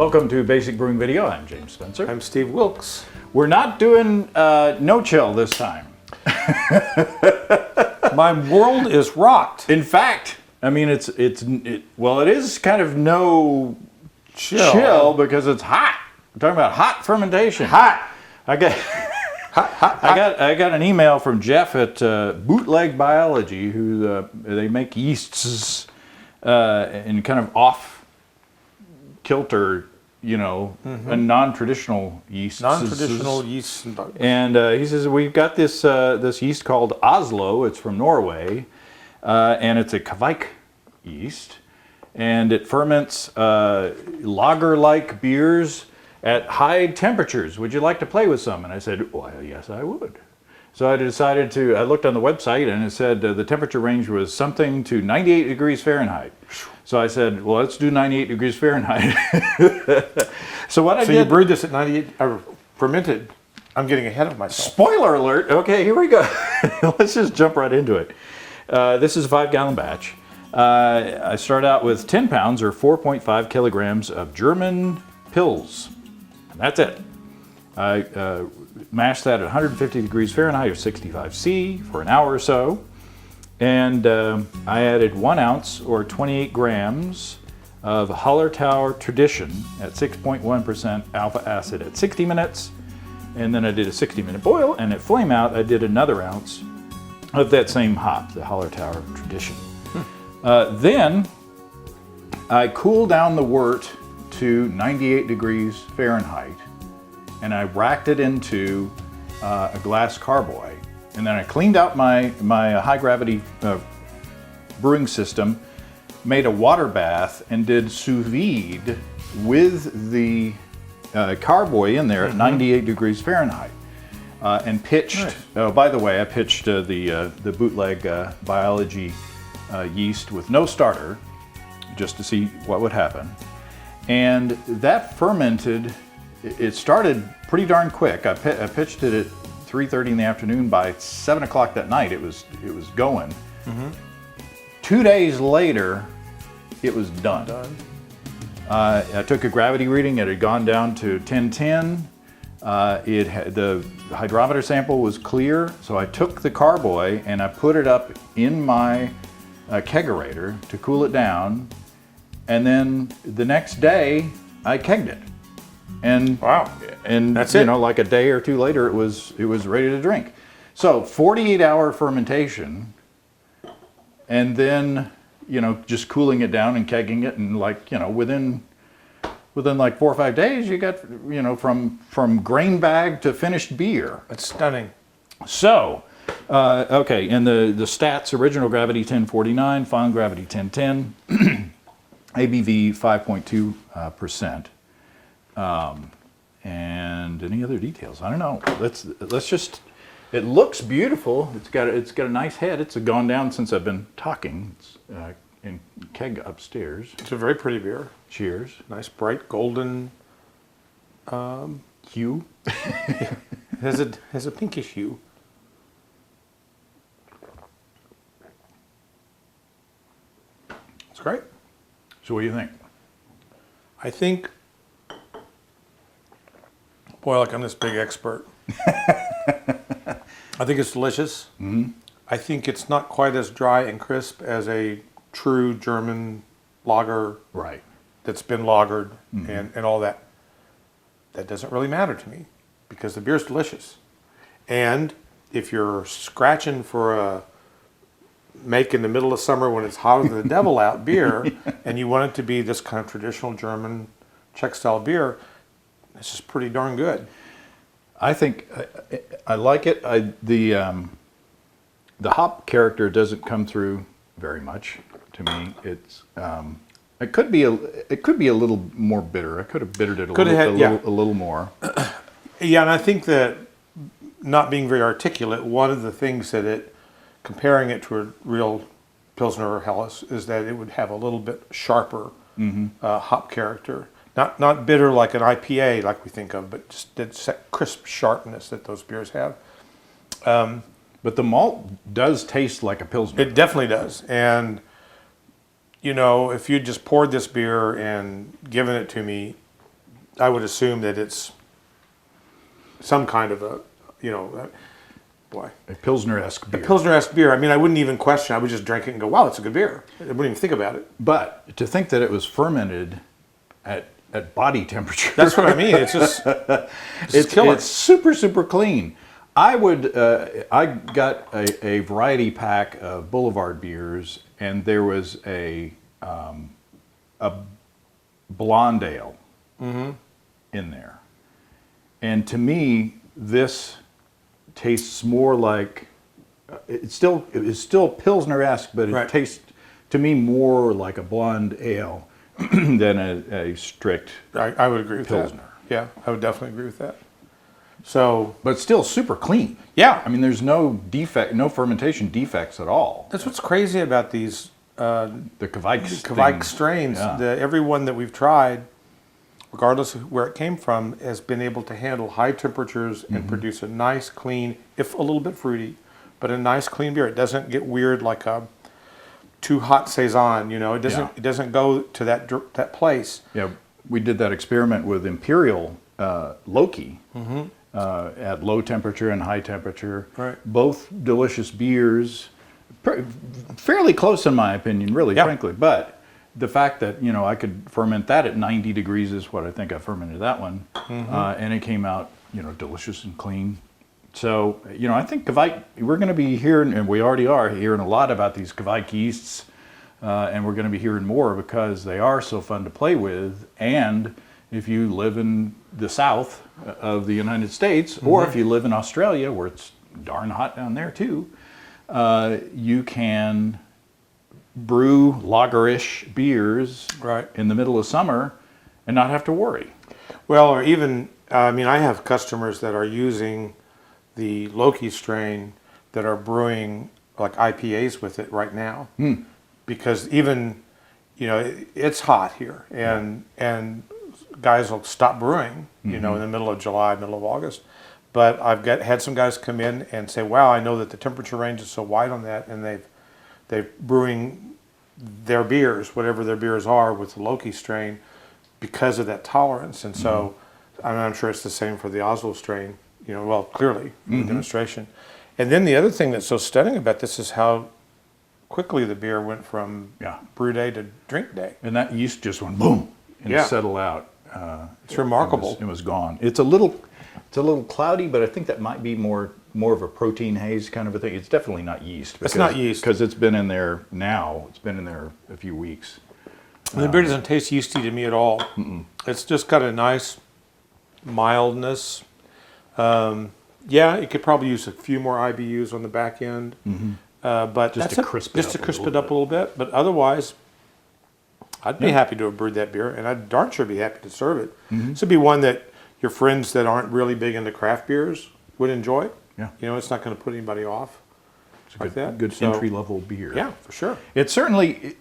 Welcome to Basic Brewing Video. I'm James Spencer. I'm Steve Wilkes. We're not doing no chill this time. My world is rocked. In fact, I mean it is kind of no chill because it's hot. We're talking about hot fermentation. Hot. I got I got an email from Jeff at Bootleg Biology, who they make yeasts in kind of off kilter, and non-traditional yeasts. Non-traditional yeast. And he says we've got this yeast called Oslo. It's from Norway, and it's a Kveik yeast, and it ferments lager-like beers at high temperatures. Would you like to play with some? And I said, well, yes, I would. So I decided I looked on the website, and it said the temperature range was something to 98 degrees Fahrenheit. So I said, well, let's do 98 degrees Fahrenheit. So what I did... So you brewed this at 98, fermented. I'm getting ahead of myself. Spoiler alert. Okay, here we go. Let's just jump right into it. This is a 5-gallon batch. I start out with 10 pounds or 4.5 kilograms of German Pils. And that's it. I mashed that at 150 degrees Fahrenheit or 65 C for an hour or so. And I added 1 ounce or 28 grams of Hallertauer Tradition at 6.1% alpha acid at 60 minutes. And then I did a 60-minute boil, and at flame out, I did another ounce of that same hop, the Hallertauer Tradition. Then I cooled down the wort to 98 degrees Fahrenheit, and I racked it into a glass carboy. And then I cleaned out my high gravity brewing system, made a water bath, and did sous vide with the carboy in there at 98 degrees Fahrenheit. And pitched, nice. Oh, by the way, I pitched the Bootleg Biology yeast with no starter, just to see what would happen. And that fermented, it started pretty darn quick. I pitched it at 3:30 in the afternoon. By 7 o'clock that night, it was going. 2 days later, it was done. I took a gravity reading. It had gone down to 1010. The hydrometer sample was clear, so I took the carboy and I put it up in my kegerator to cool it down. And then the next day, I kegged it. And wow! And that's it. Like a day or two later, it was ready to drink. So 48-hour fermentation, and then just cooling it down and kegging it, and within like 4 or 5 days, you got from grain bag to finished beer. That's stunning. So, okay, and the stats: original gravity 1049, final gravity 1010. ABV 5.2%, and any other details? I don't know. Let's just. It looks beautiful. It's got a nice head. It's gone down since I've been talking. It's in keg upstairs. It's a very pretty beer. Cheers. Nice bright golden hue. has a pinkish hue. It's great. So what do you think? I think, boy, like I'm this big expert. I think it's delicious. I think it's not quite as dry and crisp as a true German lager, right? That's been lagered and all that. That doesn't really matter to me because the beer's delicious. And if you're scratching for a make in the middle of summer when it's hotter than the devil out beer, and you want it to be this kind of traditional German Czech style beer, this is pretty darn good. I think I like it. The hop character doesn't come through very much to me. It's it could be a little more bitter. I could have bittered it a little more. Yeah, and I think that not being very articulate, one of the things that comparing it to a real Pilsner or Helles is that it would have a little bit sharper hop character. Not bitter like an IPA like we think of, but just that crisp sharpness that those beers have. But the malt does taste like a Pilsner. It definitely does. And, you know, if you just poured this beer and given it to me I would assume that it's some kind of a, boy. A Pilsner-esque beer. Pilsner-esque beer. I mean, I wouldn't even question. I would just drink it and go, wow, that's a good beer. I wouldn't even think about it. But to think that it was fermented at body temperature. That's what I mean. It's just, killer. It's super, super clean. I got a variety pack of Boulevard beers, and there was a blonde ale in there. And to me, this tastes more like, it's still Pilsner-esque, but it tastes to me more like a blonde ale than a strict I would agree with Pilsner. that. Yeah, I would definitely agree with that. So, But it's still super clean. yeah. I mean, there's no fermentation defects at all. That's what's crazy about these The Kveik Kveik strains. Yeah. Every one that we've tried, regardless of where it came from, has been able to handle high temperatures and produce a nice, clean, if a little bit fruity, but a nice, clean beer. It doesn't get weird like a too hot saison. It doesn't go to that place. Yeah, we did that experiment with Imperial Loki at low temperature and high temperature. Right. Both delicious beers, fairly close in my opinion, really, frankly. But the fact that I could ferment that at 90 degrees is what I think I fermented that one, and it came out delicious and clean. So I think Kveik, we're going to be hearing, and we already are hearing a lot about these Kveik yeasts, and we're going to be hearing more because they are so fun to play with. And if you live in the south of the United States, or if you live in Australia, where it's darn hot down there too, you can brew lagerish beers in the middle of summer and not have to worry. Well, or even, I have customers that are using the Loki strain that are brewing like IPAs with it right now, because even it's hot here, and guys will stop brewing in the middle of July, middle of August. But I've had some guys come in and say, wow, I know that the temperature range is so wide on that, and they're brewing their beers, whatever their beers are, with the Loki strain because of that tolerance. And so I'm sure it's the same for the Oslo strain, clearly in the demonstration. And then the other thing that's so stunning about this is how quickly the beer went from brew day to drink day. And that yeast just went boom and settled out. It's remarkable. It was gone. It's a little cloudy, but I think that might be more of a protein haze kind of a thing. It's definitely not yeast. It's not yeast. Because it's been in there now. It's been in there a few weeks. And the beer doesn't taste yeasty to me at all. It's just got a nice mildness. It could probably use a few more IBUs on the back end. But just to crisp it up a little bit. But otherwise, I'd be happy to have brewed that beer, and I'd darn sure be happy to serve it. This would be one that your friends that aren't really big into craft beers would enjoy. Yeah. It's not going to put anybody off. It's a good entry-level beer. Yeah, for sure. It's certainly,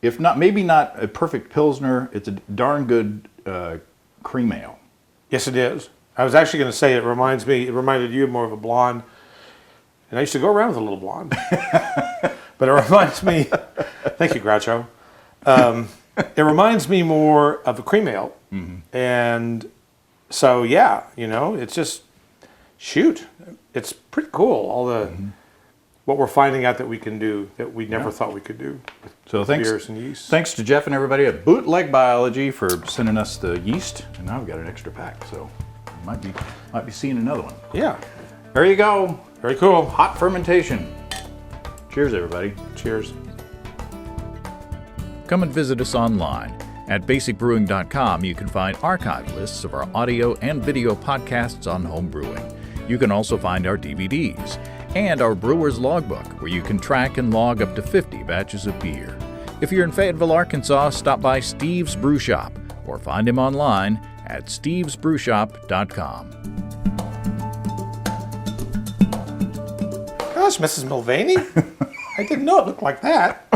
if not, maybe not a perfect Pilsner, it's a darn good cream ale. Yes, it is. I was actually going to say it reminded you more of a blonde. And I used to go around with a little blonde. But it reminds me, thank you, Groucho. It reminds me more of a cream ale. And so, it's just, it's pretty cool, all the, what we're finding out that we can do that we never thought we could do with beers and yeast. Thanks to Jeff and everybody at Bootleg Biology for sending us the yeast. And now we've got an extra pack, so might be seeing another one. Yeah. There you go. Very cool. Hot fermentation. Cheers, everybody. Cheers. Come and visit us online. At basicbrewing.com, you can find archive lists of our audio and video podcasts on home brewing. You can also find our DVDs and our brewer's logbook, where you can track and log up to 50 batches of beer. If you're in Fayetteville, Arkansas, stop by Steve's Brew Shop or find him online at stevesbrewshop.com. Gosh, Mrs. Mulvaney, I didn't know it looked like that.